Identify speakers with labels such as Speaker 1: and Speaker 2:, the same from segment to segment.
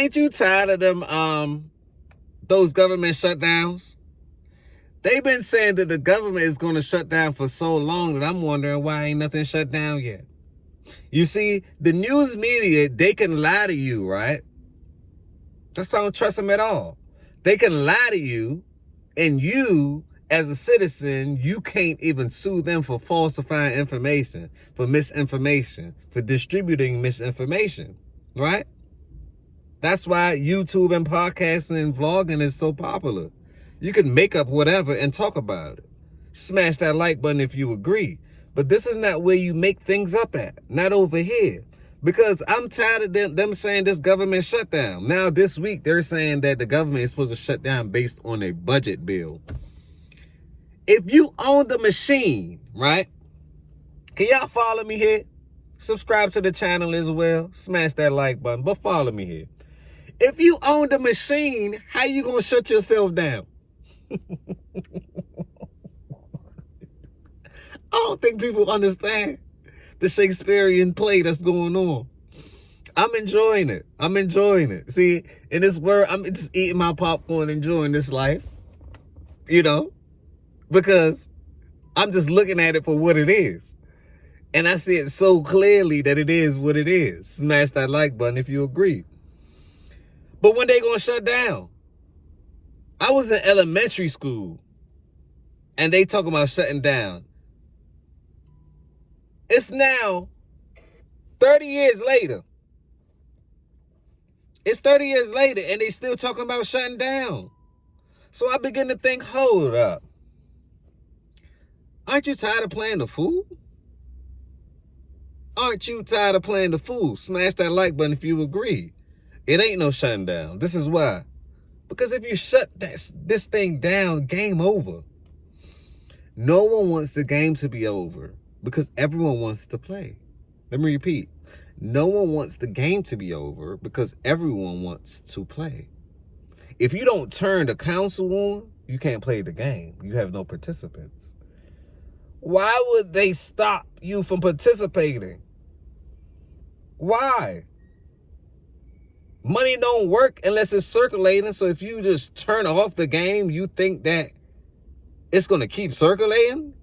Speaker 1: Ain't you tired of them, those government shutdowns? They've been saying that the government is going to shut down for so long that I'm wondering why ain't nothing shut down yet. You see, the news media, they can lie to you, right? That's why I don't trust them at all. They can lie to you, and you, as a citizen, you can't even sue them for falsifying information, for misinformation, for distributing misinformation, right? That's why YouTube and podcasting and vlogging is so popular. You can make up whatever and talk about it. Smash that like button if you agree. But this is not where you make things up at. Not over here. Because I'm tired of them saying this government shutdown. Now this week they're saying that the government is supposed to shut down based on a budget bill. If you own the machine, right? Can y'all follow me here? Subscribe to the channel as well. Smash that like button, but follow me here. If you own the machine, how you gonna shut yourself down? I don't think people understand the Shakespearean play that's going on. I'm enjoying it. I'm enjoying it. See, in this world, I'm just eating my popcorn, enjoying this life, you know, because I'm just looking at it for what it is. And I see it so clearly that it is what it is. Smash that like button if you agree. But when they gonna shut down? I was in elementary school and they talking about shutting down. It's now 30 years later. It's 30 years later and they still talking about shutting down. So I begin to think, hold up. Aren't you tired of playing the fool? Aren't you tired of playing the fool? Smash that like button if you agree. It ain't no shutting down. This is why. Because if you shut this thing down, game over. No one wants the game to be over because everyone wants to play. Let me repeat. No one wants the game to be over because everyone wants to play. If you don't turn the console on, you can't play the game. You have no participants. Why would they stop you from participating? Why? Money don't work unless it's circulating. So if you just turn off the game, you think that it's going to keep circulating?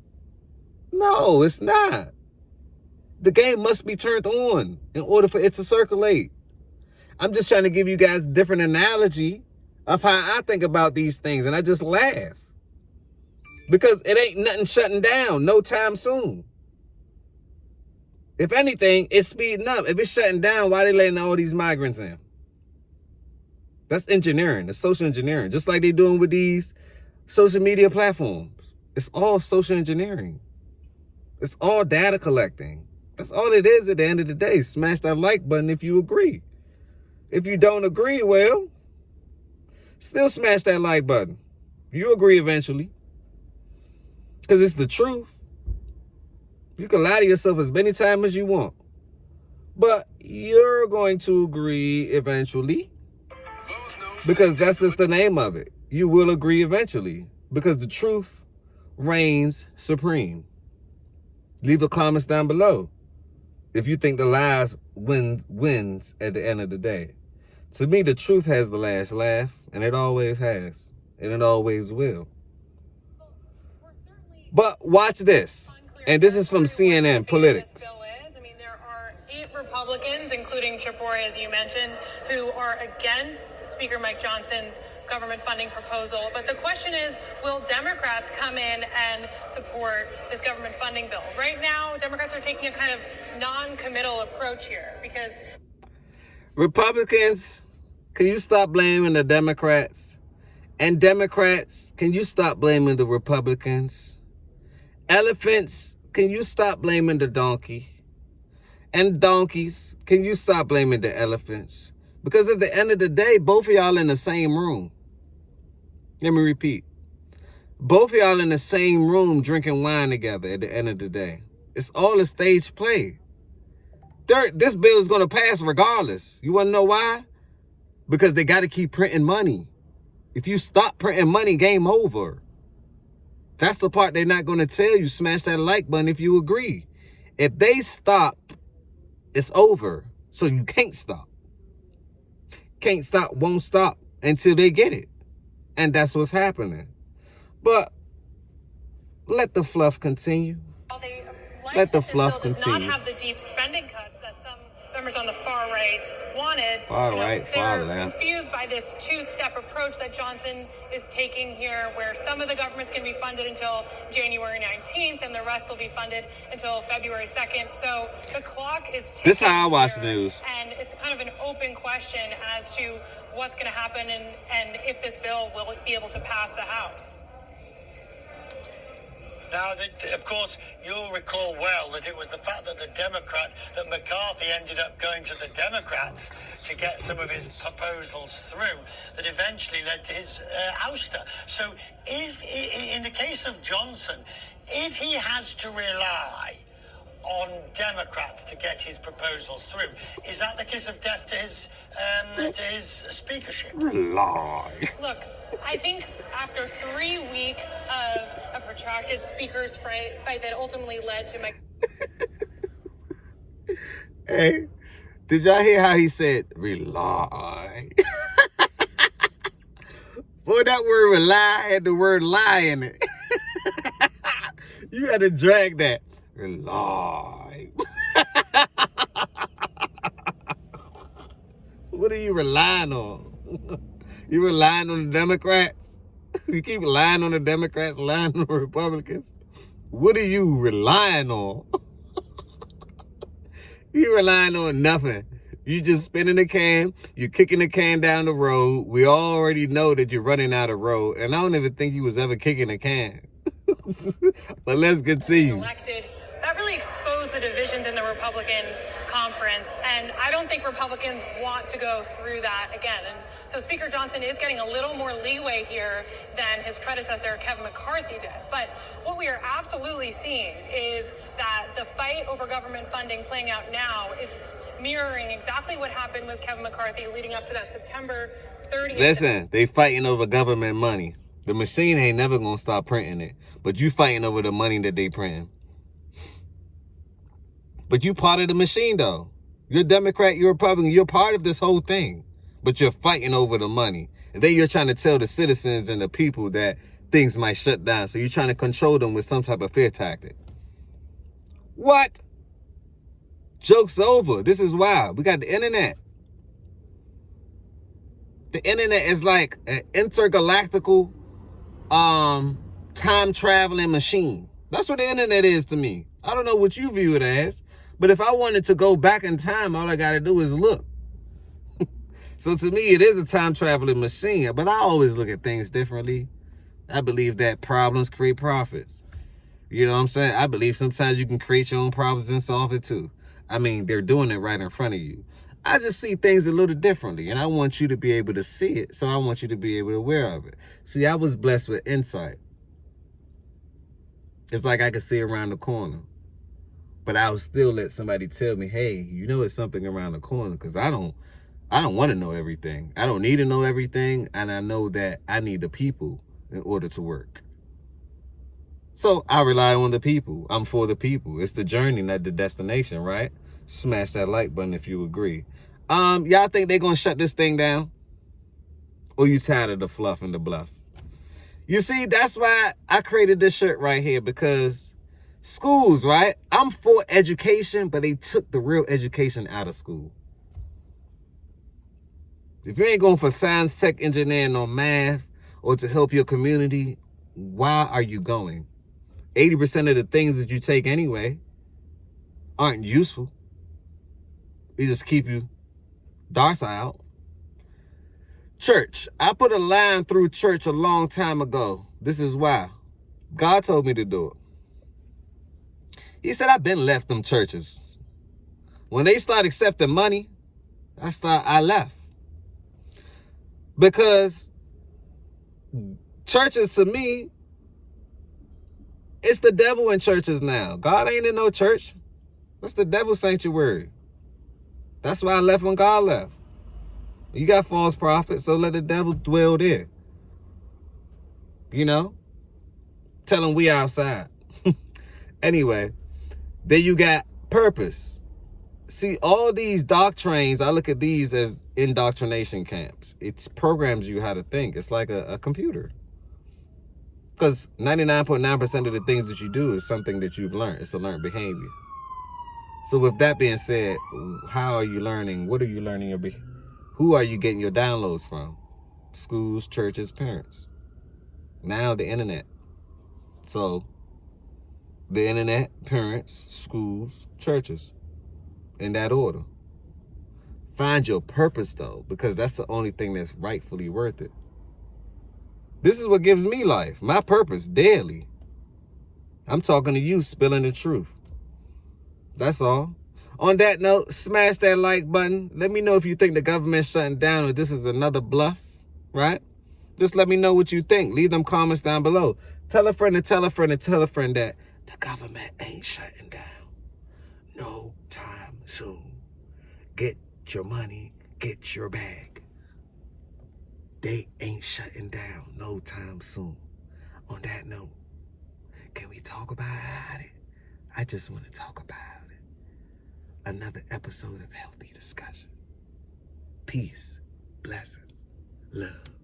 Speaker 1: No, it's not. The game must be turned on in order for it to circulate. I'm just trying to give you guys a different analogy of how I think about these things. And I just laugh. Because it ain't nothing shutting down no time soon. If anything, it's speeding up. If it's shutting down, why are they letting all these migrants in? That's engineering. That's social engineering. Just like they're doing with these social media platforms. It's all social engineering. It's all data collecting. That's all it is at the end of the day. Smash that like button if you agree. If you don't agree, well, still smash that like button. You agree eventually. Because it's the truth. You can lie to yourself as many times as you want. But you're going to agree eventually. Because that's just the name of it. You will agree eventually. Because the truth reigns supreme. Leave a comment down below if you think the lies wins at the end of the day. To me, the truth has the last laugh. And it always has. And it always will. But watch this. And this is from CNN Politics.
Speaker 2: I mean, there are 8 Republicans, including Chip Roy, as you mentioned, who are against Speaker Mike Johnson's government funding proposal. But the question is, will Democrats come in and support this government funding bill? Right now, Democrats are taking a kind of non-committal approach here because
Speaker 1: Republicans, can you stop blaming the Democrats? And Democrats, can you stop blaming the Republicans? Elephants, can you stop blaming the donkey? And donkeys, can you stop blaming the elephants? Because at the end of the day, both of y'all in the same room. Let me repeat. Both of y'all in the same room drinking wine together at the end of the day. It's all a stage play. This bill is going to pass regardless. You want to know why? Because they got to keep printing money. If you stop printing money, game over. That's the part they're not going to tell you. Smash that like button if you agree. If they stop, it's over. So you can't stop. can't stop, won't stop until they get it. And that's what's happening. But let the fluff continue. Let the fluff continue.
Speaker 2: This bill does not have the deep spending cuts that some members on the far right wanted.
Speaker 1: They're
Speaker 2: confused by this two-step approach that Johnson is taking here, where some of the governments can be funded until January 19th and the rest will be funded until February 2nd. So the clock is ticking.
Speaker 1: This is how I watch the news.
Speaker 2: And it's kind of an open question as to what's going to happen and if this bill will be able to pass the House.
Speaker 3: Now, of course, you'll recall well that it was the fact that that McCarthy ended up going to the Democrats to get some of his proposals through that eventually led to his ouster. So if, in the case of Johnson, if he has to rely on Democrats to get his proposals through, is that the kiss of death to his speakership?
Speaker 1: Rely.
Speaker 2: Look, I think after 3 weeks of a protracted speakers fight that ultimately led to my...
Speaker 1: Hey, did y'all hear how he said rely? Boy, that word rely had the word lie in it. You had to drag that. Rely. What are you relying on? You relying on the Democrats? You keep relying on the Democrats, relying on the Republicans? What are you relying on? You relying on nothing. You just spinning the can. You're kicking the can down the road. We already know that you're running out of road. And I don't even think you was ever kicking a can. But let's continue.
Speaker 2: Elected. That really exposed the divisions in the Republican conference, and I don't think Republicans want to go through that again. And so Speaker Johnson is getting a little more leeway here than his predecessor, Kevin McCarthy, did. But what we are absolutely seeing is that the fight over government funding playing out now is mirroring exactly what happened with Kevin McCarthy leading up to that September 30th.
Speaker 1: Listen, they fighting over government money. The machine ain't never gonna stop printing it, but you fighting over the money that they printing. But you part of the machine, though. You're Democrat, you're Republican, you're part of this whole thing. But you're fighting over the money. And then you're trying to tell the citizens and the people that things might shut down. So you're trying to control them with some type of fear tactic. What? Joke's over. This is wild. We got the internet. The internet is like an intergalactical time-traveling machine. That's what the internet is to me. I don't know what you view it as. But if I wanted to go back in time, all I got to do is look. So to me, it is a time-traveling machine. But I always look at things differently. I believe that problems create profits. You know what I'm saying? I believe sometimes you can create your own problems and solve it too. I mean, they're doing it right in front of you. I just see things a little differently. And I want you to be able to see it. So I want you to be able to aware of it. See, I was blessed with insight. It's like I could see around the corner. But I'll still let somebody tell me, hey, you know it's something around the corner, because I don't want to know everything. I don't need to know everything, and I know that I need the people in order to work. So I rely on the people. I'm for the people. It's the journey, not the destination, right? Smash that like button if you agree. Y'all think they're gonna shut this thing down? Or you tired of the fluff and the bluff? You see, that's why I created this shirt right here, because schools, right? I'm for education, but they took the real education out of school. If you ain't going for science, tech, engineering, or math, or to help your community, why are you going? 80% of the things that you take anyway aren't useful. They just keep you docile. Church. I put a line through church a long time ago. This is why. God told me to do it. He said, I've been left them churches. When they start accepting money, I left. Because churches, to me, it's the devil in churches now. God ain't in no church. That's the devil's sanctuary. That's why I left when God left. You got false prophets, so let the devil dwell there. You know? Tell them we outside. Anyway. Then you got purpose. See, all these doctrines, I look at these as indoctrination camps. It programs you how to think. It's like a computer. Because 99.9% of the things that you do is something that you've learned. It's a learned behavior. So with that being said, how are you learning? What are you learning? Who are you getting your downloads from? Schools, churches, parents. Now the internet. So the internet, parents, schools, churches. In that order. Find your purpose though, because that's the only thing that's rightfully worth it. This is what gives me life, my purpose daily. I'm talking to you, spilling the truth. That's all. On that note, smash that like button. Let me know if you think the government's shutting down or this is another bluff, right? Just let me know what you think. Leave them comments down below. Tell a friend and tell a friend and tell a friend that the government ain't shutting down. No time soon. Get your money, get your bag. They ain't shutting down no time soon. On that note, can we talk about it? I just want to talk about it. Another episode of Healthy Discussion. Peace, blessings, love.